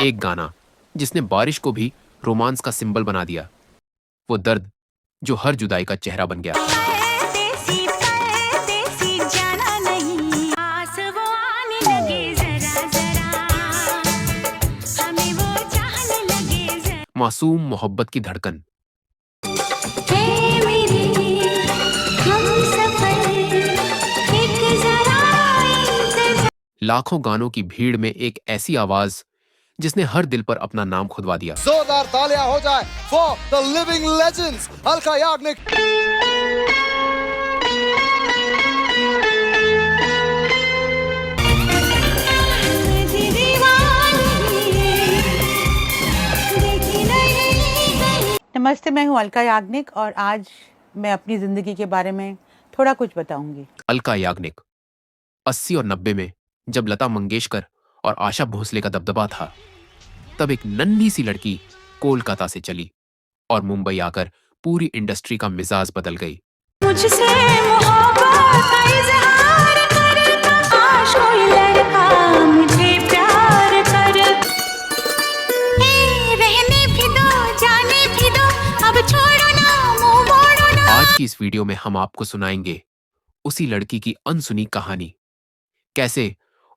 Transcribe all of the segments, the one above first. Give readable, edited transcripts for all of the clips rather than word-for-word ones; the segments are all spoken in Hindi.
एक गाना जिसने बारिश को भी रोमांस का सिंबल बना दिया, वो दर्द जो हर जुदाई का चेहरा बन गया। मासूम मोहब्बत की धड़कन, लाखों गानों की भीड़ में एक ऐसी आवाज जिसने हर दिल पर अपना नाम खुदवा दिया। जोरदार तालियां हो जाए for the living legends Alka Yagnik. नमस्ते, मैं हूं अलका याग्निक और आज मैं अपनी जिंदगी के बारे में थोड़ा कुछ बताऊंगी। अलका याग्निक 80 और 90 में जब लता मंगेशकर और आशा भोसले का दबदबा था, तब एक नन्ही सी लड़की कोलकाता से चली और मुंबई आकर पूरी इंडस्ट्री का मिजाज बदल गई। मुझसे मोहब्बत का इज़हार करता, काश कोई लड़का मुझे प्यार करे। रहने भी दो, जाने भी दो, अब छोड़ो ना, मुंह मोड़ो ना। आज की इस वीडियो में हम आपको सुनाएंगे उसी लड़की की अनसुनी कहानी, कैसे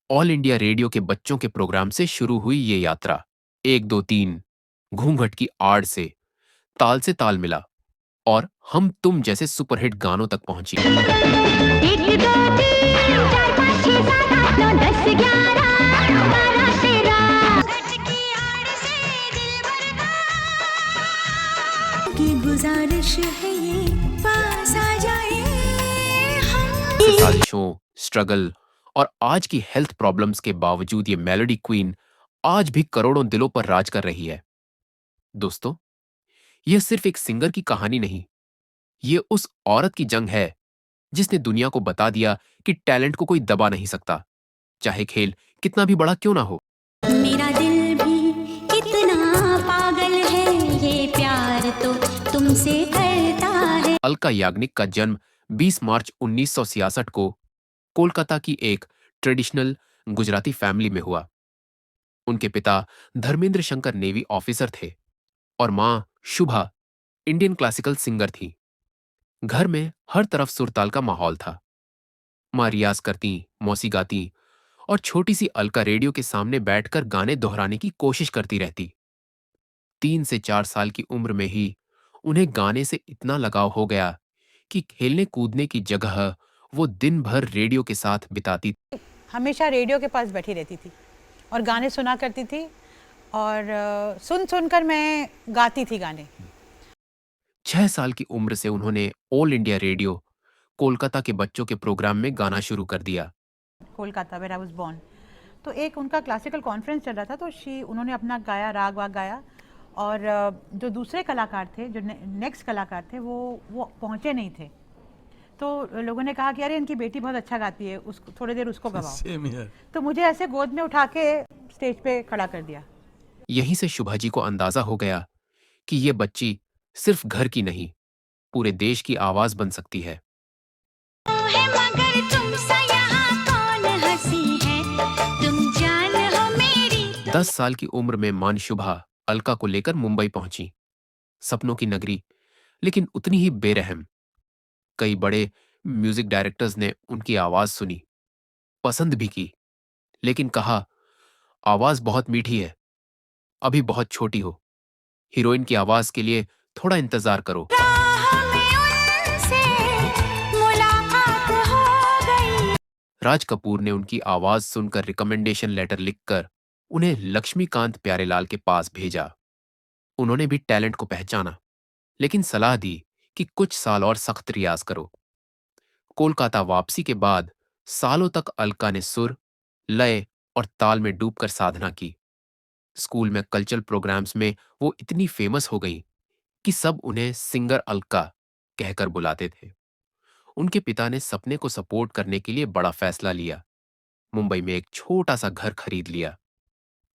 ऑल इंडिया रेडियो के बच्चों के प्रोग्राम से शुरू हुई ये यात्रा 1 2 3, घूंघट की आड़ से, ताल से ताल मिला और हम तुम जैसे सुपरहिट गानों तक पहुंची। 1 2 3 4 5 6 7 8 9 10 11 12 13 की आड़ से दिल भर की गुजारिश है ये पास आ जाए हम। साजिशों, स्ट्रगल और आज की हेल्थ प्रॉब्लम्स के बावजूद ये मेलोडी क्वीन आज भी करोड़ों दिलों पर राज कर रही है। दोस्तों, यह सिर्फ एक सिंगर की कहानी नहीं, ये उस औरत की जंग है जिसने दुनिया को बता दिया कि टैलेंट को कोई दबा नहीं सकता, चाहे खेल कितना भी बड़ा क्यों ना हो। मेरा दिल भी कितना पागल है, ये प्यार तो तुमसे करता है। अलका याग्निक का जन्म 20 मार्च 1966 को कोलकाता की एक ट्रेडिशनल गुजराती फैमिली में हुआ। उनके पिता धर्मेंद्र शंकर नेवी ऑफिसर थे और मां शुभा इंडियन क्लासिकल सिंगर थी। घर में हर तरफ सुरताल का माहौल था। मां रियाज करती, मौसी गाती और छोटी सी अलका रेडियो के सामने बैठकर गाने दोहराने की कोशिश करती रहती। 3 से 4 साल की उम्र में ही उन्हें गाने से इतना लगाव हो गया कि खेलने कूदने की जगह वो दिन भर रेडियो के साथ बिताती। हमेशा रेडियो के पास बैठी रहती थी और गाने सुना करती थी और सुन सुनकर मैं गाती थी गाने। 6 साल की उम्र से उन्होंने ऑल इंडिया रेडियो कोलकाता के बच्चों के प्रोग्राम में गाना शुरू कर दिया। Kolkata where I was born. तो एक उनका क्लासिकल कॉन्फ्रेंस चल रहा था, तो उन्होंने अपना गाया, राग वाग गाया और जो दूसरे कलाकार थे, जो नेक्स्ट कलाकार थे, वो पहुंचे नहीं थे। तो लोगों ने कहा कि अरे इनकी बेटी बहुत अच्छा गाती है, उसको थोड़ी देर उसको गवाओ। तो मुझे ऐसे गोद में उठा के स्टेज पे खड़ा कर दिया। यहीं से शुभा जी को अंदाजा हो गया कि ये बच्ची सिर्फ घर की नहीं, पूरे देश की आवाज बन सकती है। मगर तुमसे यहाँ कौन हंसी है, तुम जान हो मेरी। 10 साल की उम्र में मान शुभा अलका को लेकर मुंबई पहुंची। सपनों की नगरी, लेकिन उतनी ही बेरहम। कई बड़े म्यूजिक डायरेक्टर्स ने उनकी आवाज सुनी, पसंद भी की, लेकिन कहा आवाज बहुत मीठी है, अभी बहुत छोटी हो, हीरोइन की आवाज के लिए थोड़ा इंतजार करो। राह में उनसे मुलाकात हो गई। राज कपूर ने उनकी आवाज सुनकर रिकमेंडेशन लेटर लिखकर उन्हें लक्ष्मीकांत प्यारेलाल के पास भेजा। उन्होंने भी टैलेंट को पहचाना, लेकिन सलाह दी कि कुछ साल और सख्त रियाज करो। कोलकाता वापसी के बाद सालों तक अलका ने सुर, लय और ताल में डूबकर साधना की। स्कूल में कल्चरल प्रोग्राम्स में वो इतनी फेमस हो गई कि सब उन्हें सिंगर अलका कहकर बुलाते थे। उनके पिता ने सपने को सपोर्ट करने के लिए बड़ा फैसला लिया। मुंबई में एक छोटा सा घर खरीद लिया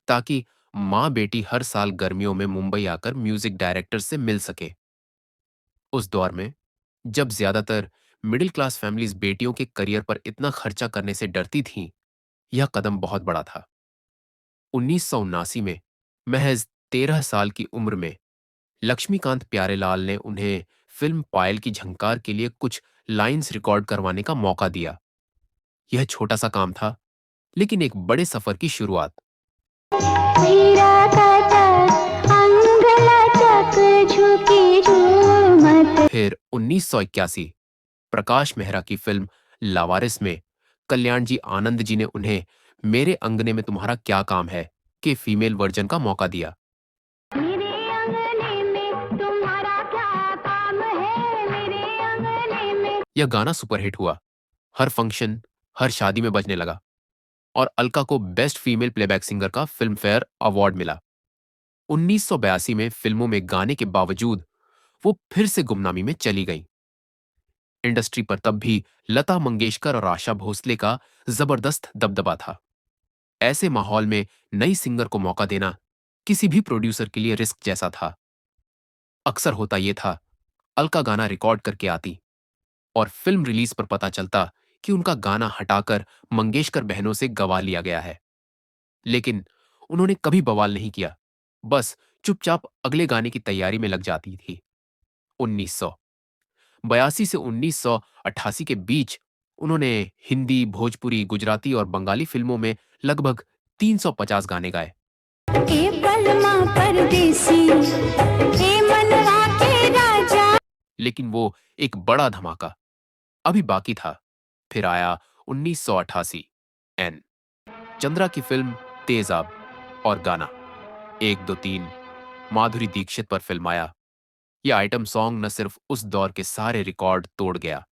ताकि मां बेटी हर साल गर्मियों में मुंबई आकर म्यूजिक डायरेक्टर से मिल सके। उस दौर में जब ज्यादातर मिडिल क्लास फैमिलीज बेटियों के करियर पर इतना खर्चा करने से डरती थीं, यह कदम बहुत बड़ा था। 1979 में महज 13 साल की उम्र में लक्ष्मीकांत प्यारेलाल ने उन्हें फिल्म पायल की झंकार के लिए कुछ लाइंस रिकॉर्ड करवाने का मौका दिया। यह छोटा सा काम था, लेकिन एक बड़े सफर की शुरुआत। हीरा का टक अंग लचक झुकी झूमत। फिर 1981 प्रकाश मेहरा की फिल्म लावारिस में कल्याण जी आनंद जी ने उन्हें मेरे अंगने में तुम्हारा क्या काम है के फीमेल वर्जन का मौका दिया। मेरे अंगने में तुम्हारा क्या काम है, मेरे अंगने में। यह गाना सुपरहिट हुआ, हर फंक्शन, हर शादी में बजने लगा और अलका को बेस्ट फीमेल प्लेबैक सिंगर का फिल्म फेयर अवार्ड मिला। 1982 में फिल्मों में गाने के बावजूद वो फिर से गुमनामी में चली गईं। इंडस्ट्री पर तब भी लता मंगेशकर और आशा भोसले का जबरदस्त दबदबा था। ऐसे माहौल में नई सिंगर को मौका देना किसी भी प्रोड्यूसर के लिए रिस्क जैसा था। अक्सर होता यह था, अलका गाना रिकॉर्ड करके आती और फिल्म रिलीज पर पता चलता कि उनका गाना हटाकर मंगेशकर बहनों से गवा लिया गया है। लेकिन उन्होंने कभी बवाल नहीं किया, बस चुपचाप अगले गाने की तैयारी में लग जाती थी। 1982 से 1988 के बीच उन्होंने हिंदी, भोजपुरी, गुजराती और बंगाली फिल्मों में लगभग 350 गाने गाए। ए बलमा परदेसी, ए मनवा के राजा। लेकिन वो एक बड़ा धमाका अभी बाकी था। फिर आया 1988 एन चंद्रा की फिल्म तेजाब और गाना 1 2 3 माधुरी दीक्षित पर फिल्माया। यह आइटम सॉन्ग न सिर्फ उस दौर के सारे रिकॉर्ड तोड़ गया,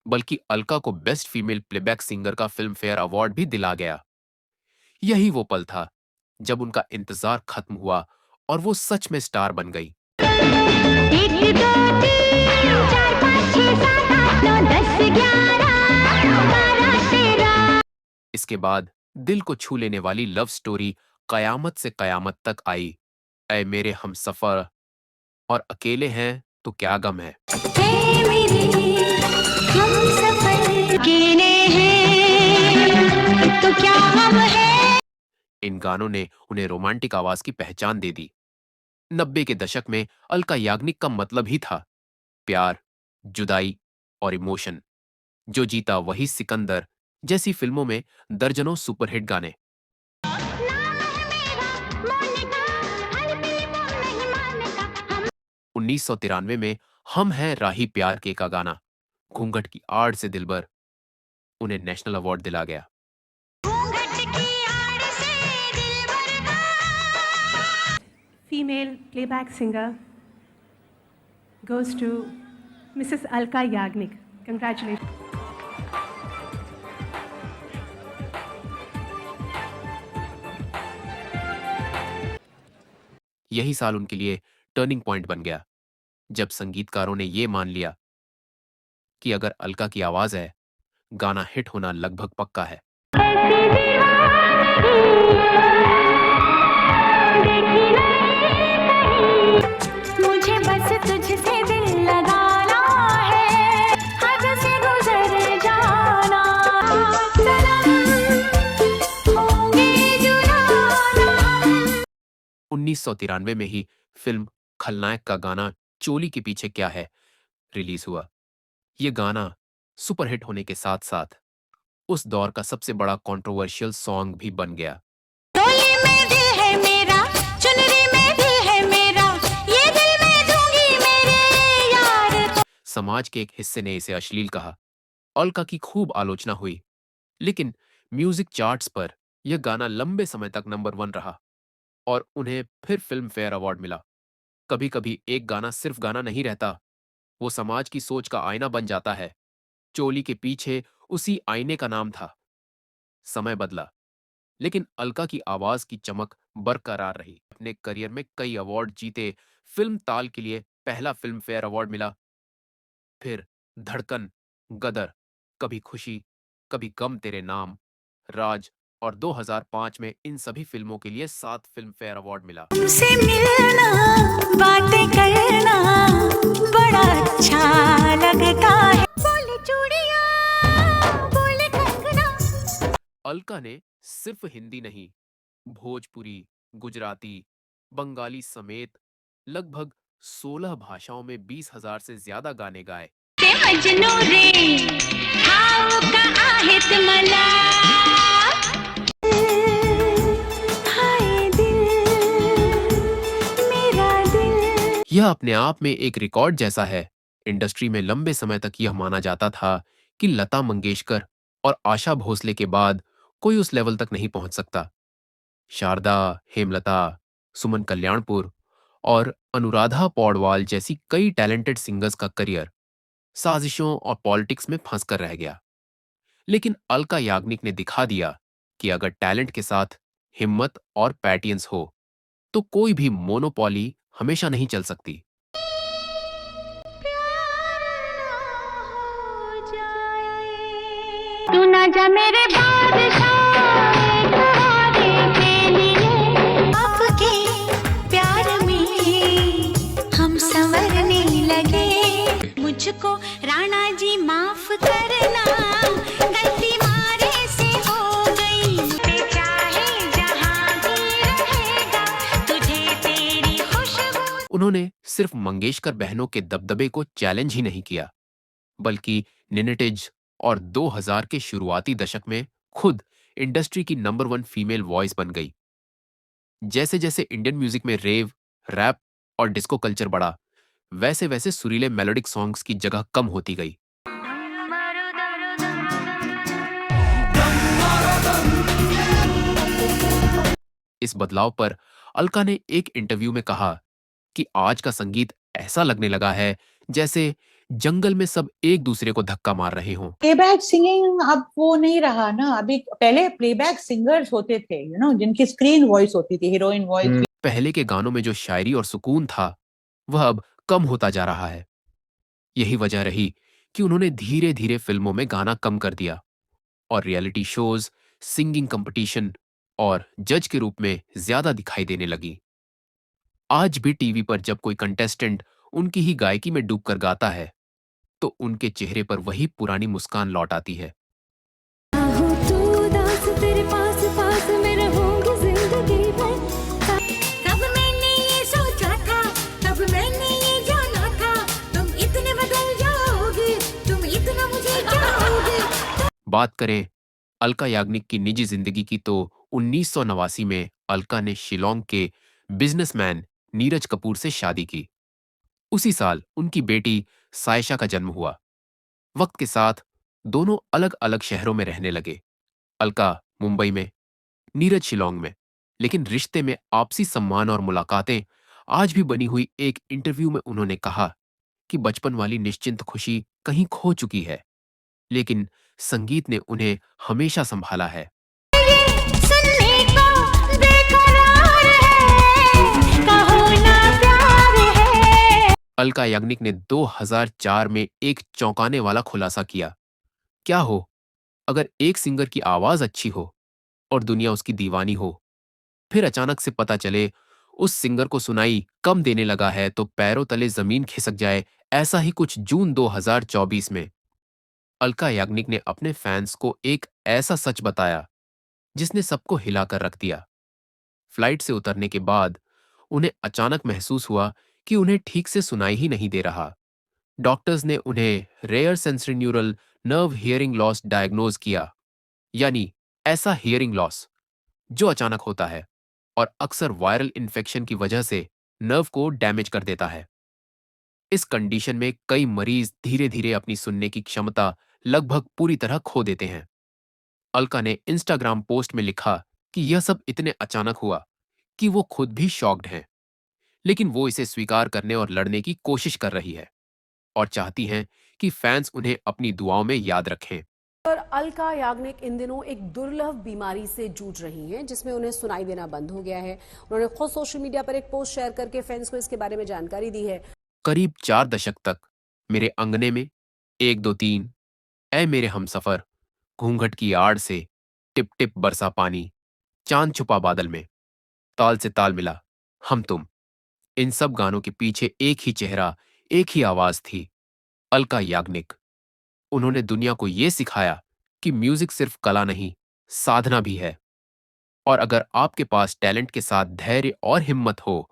बल्कि अलका को बेस्ट फीमेल प्लेबैक सिंगर का फिल्म फेयर अवार्ड भी दिला गया। यही वो पल था जब उनका इंतजार खत्म हुआ और वो सच में स्टार बन गई। 1 2 3 4 5 6 7 8 9 10 11 12 13। इसके बाद दिल को छू लेने वाली लव स्टोरी कयामत से कयामत तक आई। ऐ मेरे हमसफर और अकेले हैं तो क्या गम है। हे मेरे हमसफर, अकेले हैं तो क्या हम है। इन गानों ने उन्हें रोमांटिक आवाज की पहचान दे दी। 90 के दशक में अलका याग्निक का मतलब ही था प्यार, जुदाई और इमोशन। जो जीता वही सिकंदर जैसी फिल्मों में दर्जनों सुपरहिट गाने। नाम है मेरा मोनिका, हर फिल्मों नहीं मानता हम। 1993 में हम हैं राही प्यार के का गाना घूंघट की आड़ से दिलबर उन्हें नेशनल अवार्ड दिला गया। घूंघट की आड़ से दिलबर का। Female playback singer goes to Mrs. Alka Yagnik. Congratulations. यही साल उनके लिए टर्निंग पॉइंट बन गया, जब संगीतकारों ने यह मान लिया कि अगर अलका की आवाज है, गाना हिट होना लगभग पक्का है। ऐसी दीवानगी देखी नहीं कहीं, मुझे बस तुझसे दिल लगाना है, हद से गुजर जाना। सनम होंगे जुड़ाना। 1993 में ही फिल्म खलनायक का गाना चोली के पीछे क्या है रिलीज हुआ। यह गाना सुपरहिट होने के साथ साथ उस दौर का सबसे बड़ा कंट्रोवर्शियल सॉन्ग भी बन गया। चोली में दिल है मेरा, चुनरी में दिल है मेरा, ये दिल मैं दूंगी मेरे यार को। समाज के एक हिस्से ने इसे अश्लील कहा। अलका की खूब आलोचना हुई, लेकिन म्यूजिक चार्ट्स पर यह गाना लंबे समय तक नंबर 1 रहा और उन्हें फिर फिल्म फेयर अवार्ड मिला। कभी कभी एक गाना सिर्फ गाना नहीं रहता, वो समाज की सोच का आईना बन जाता है। चोली के पीछे उसी आईने का नाम था। समय बदला, लेकिन अलका की आवाज की चमक बरकरार रही। अपने करियर में कई अवार्ड जीते। फिल्म ताल के लिए पहला फिल्म फेयर अवार्ड मिला, फिर धड़कन, गदर, कभी खुशी, कभी गम तेरे नाम, राज और 2005 में इन सभी फिल्मों के लिए 7 फिल्म फेयर अवार्ड मिला। तुमसे मिलना, बातें करना बड़ा अच्छा लगता है। बोले चूड़ियां, बोले कंगना। अलका ने सिर्फ हिंदी नहीं, भोजपुरी, गुजराती, बंगाली समेत लगभग 16 भाषाओं में 20,000 से ज्यादा गाने गाए। ते मजनू रे हाउ का आहेत मला हाय दिल मेरा दिल। यह अपने आप में एक रिकॉर्ड जैसा है। इंडस्ट्री में लंबे समय तक यह माना जाता था कि लता मंगेशकर और आशा भोसले के बाद कोई उस लेवल तक नहीं पहुंच सकता। शारदा, हेमलता, सुमन कल्याणपुर और अनुराधा पौडवाल जैसी कई टैलेंटेड सिंगर्स का करियर साजिशों और पॉलिटिक्स में फंस कर रह गया। लेकिन अलका याग्निक ने दिखा दिया कि अगर टैलेंट के साथ हिम्मत और पैटियंस हो तो कोई भी मोनोपॉली हमेशा नहीं चल सकती। तू ना जा मेरे बादशाह एक हारे के लिए आपके प्यार में हम संवरने लगे मुझको राणा जी माफ करना गलती मारे से हो गई मुझे चाहे जहां भी रहेगा तुझे तेरी खुशबू। उन्होंने सिर्फ मंगेशकर बहनों के दबदबे को चैलेंज ही नहीं किया, बल्कि निनेटिज और 2000 के शुरुआती दशक में खुद इंडस्ट्री की नंबर 1 फीमेल वॉइस बन गई। जैसे जैसे इंडियन म्यूजिक में रेव, रैप और डिस्को कल्चर बढ़ा, वैसे वैसे सुरीले मेलोडिक सॉन्ग्स की जगह कम होती गई। इस बदलाव पर अलका ने एक इंटरव्यू में कहा कि आज का संगीत ऐसा लगने लगा है जैसे जंगल में सब एक दूसरे को धक्का मार रहे हों। प्लेबैक सिंगिंग अब वो नहीं रहा ना। अभी पहले प्लेबैक सिंगर्स होते थे, जिनकी स्क्रीन वॉइस होती थी, हीरोइन वॉइस। पहले के गानों में जो शायरी और सुकून था वह अब कम होता जा रहा है। यही वजह रही कि उन्होंने धीरे धीरे फिल्मों में गाना कम कर दिया और रियलिटी शोज, सिंगिंग कंपटीशन और जज के रूप में ज्यादा दिखाई देने लगी। आज भी टीवी पर जब कोई कंटेस्टेंट उनकी ही गायकी में डूबकर गाता है तो उनके चेहरे पर वही पुरानी मुस्कान लौट आती है। हो तू उदास तेरे पास पास मैं रहूंगी जिंदगी भर। तब मैंने ये सोचा था, तब मैंने ये जाना था, तुम इतने बदल जाओगे, तुम इतना मुझे चाहोगे। बात करें अलका याग्निक की निजी जिंदगी की तो 1989 में अलका ने शिलोंग के बिजनेसमैन नीरज कपूर से शादी की। उसी साल उनकी बेटी सायशा का जन्म हुआ। वक्त के साथ दोनों अलग अलग शहरों में रहने लगे, अलका मुंबई में, नीरज शिलोंग में। लेकिन रिश्ते में आपसी सम्मान और मुलाकातें आज भी बनी हुई। एक इंटरव्यू में उन्होंने कहा कि बचपन वाली निश्चिंत खुशी कहीं खो चुकी है, लेकिन संगीत ने उन्हें हमेशा संभाला है। सुनने को बेकरार है, कहो ना प्यार है। अलका याग्निक ने 2004 में एक चौंकाने वाला खुलासा किया। क्या हो अगर एक सिंगर की आवाज अच्छी हो और दुनिया उसकी दीवानी हो, फिर अचानक से पता चले उस सिंगर को सुनाई कम देने लगा है तो पैरों तले जमीन खिसक जाए। ऐसा ही कुछ जून 2024 में अलका याग्निक ने अपने फैंस को एक ऐसा सच बताया जिसने सबको हिलाकर रख दिया। फ्लाइट से उतरने के बाद उन्हें अचानक महसूस हुआ कि उन्हें ठीक से सुनाई ही नहीं दे रहा। डॉक्टर्स ने उन्हें rare sensory neural nerve hearing loss diagnose किया, यानी ऐसा हियरिंग लॉस जो अचानक होता है और अक्सर वायरल इन्फेक्शन की वजह से नर्व को डैमेज कर देता है। इस कंडीशन में कई मरीज धीरे धीरे अपनी सुनने की क्षमता लगभग पूरी तरह खो देते हैं। अलका ने इंस्टाग्राम पोस्ट में लिखा कि यह सब इतने अचानक हुआ कि वो खुद भी शॉक्ड हैं, लेकिन वो इसे स्वीकार करने और लड़ने की कोशिश कर रही है और चाहती हैं कि फैंस उन्हें अपनी दुआओं में याद रखें। पर अलका याग्निक इन दिनों एक दुर्लभ बीमारी से जूझ रही हैं जिसमें उन्हें सुनाई देना बंद हो गया है। उन्होंने खुद सोशल मीडिया पर एक पोस्ट शेयर करके फैंस को इसके बारे में जानकारी दी है। करीब 4 दशक तक मेरे अंगने में 1 2 3, ऐ मेरे हमसफर, घूंघट की आड़ से, टिप टिप बरसा पानी, चांद छुपा बादल में, ताल से ताल मिला, हम तुम, इन सब गानों के पीछे एक ही चेहरा, एक ही आवाज थी, अलका याग्निक। उन्होंने दुनिया को यह सिखाया कि म्यूजिक सिर्फ कला नहीं, साधना भी है। और अगर आपके पास टैलेंट के साथ धैर्य और हिम्मत हो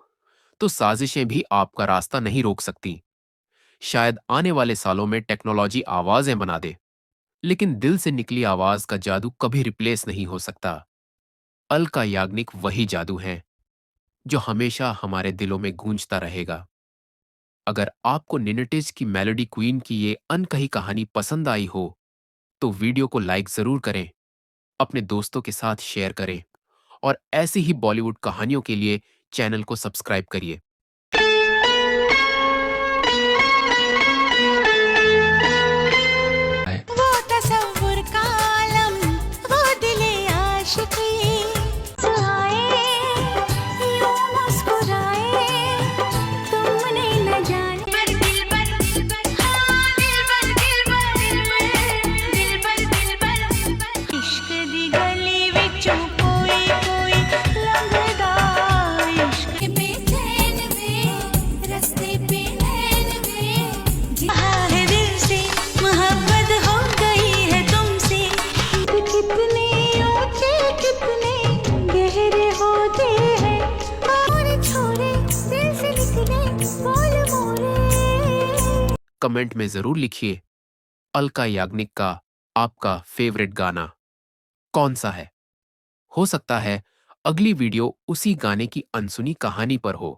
तो साजिशें भी आपका रास्ता नहीं रोक सकती। शायद आने वाले सालों में टेक्नोलॉजी आवाजें बना दे, लेकिन दिल से निकली आवाज का जादू कभी रिप्लेस नहीं हो सकता। अलका याग्निक वही जादू है जो हमेशा हमारे दिलों में गूंजता रहेगा। अगर आपको निनेटिज की मेलोडी क्वीन की ये अनकही कहानी पसंद आई हो तो वीडियो को लाइक जरूर करें, अपने दोस्तों के साथ शेयर करें और ऐसी ही बॉलीवुड कहानियों के लिए चैनल को सब्सक्राइब करिए। वो तसव्वुर का आलम, वो दिले आशिकी, आए यूं मुस्कुराए, तुमने न जाने हाँ इश्क दी गली विचों कोई कोई लंघदा, इश्क बेचैन में रस्ते पे नैन में जहाँ है दिल से मोहब्बत हो गई है तुमसे। कितने ऊंचे कितने गहरे होते हैं और छोड़े दिल से निकले बोल मोरे। कमेंट में जरूर लिखिए अलका याग्निक का आपका फेवरेट गाना कौन सा है। हो सकता है अगली वीडियो उसी गाने की अनसुनी कहानी पर हो।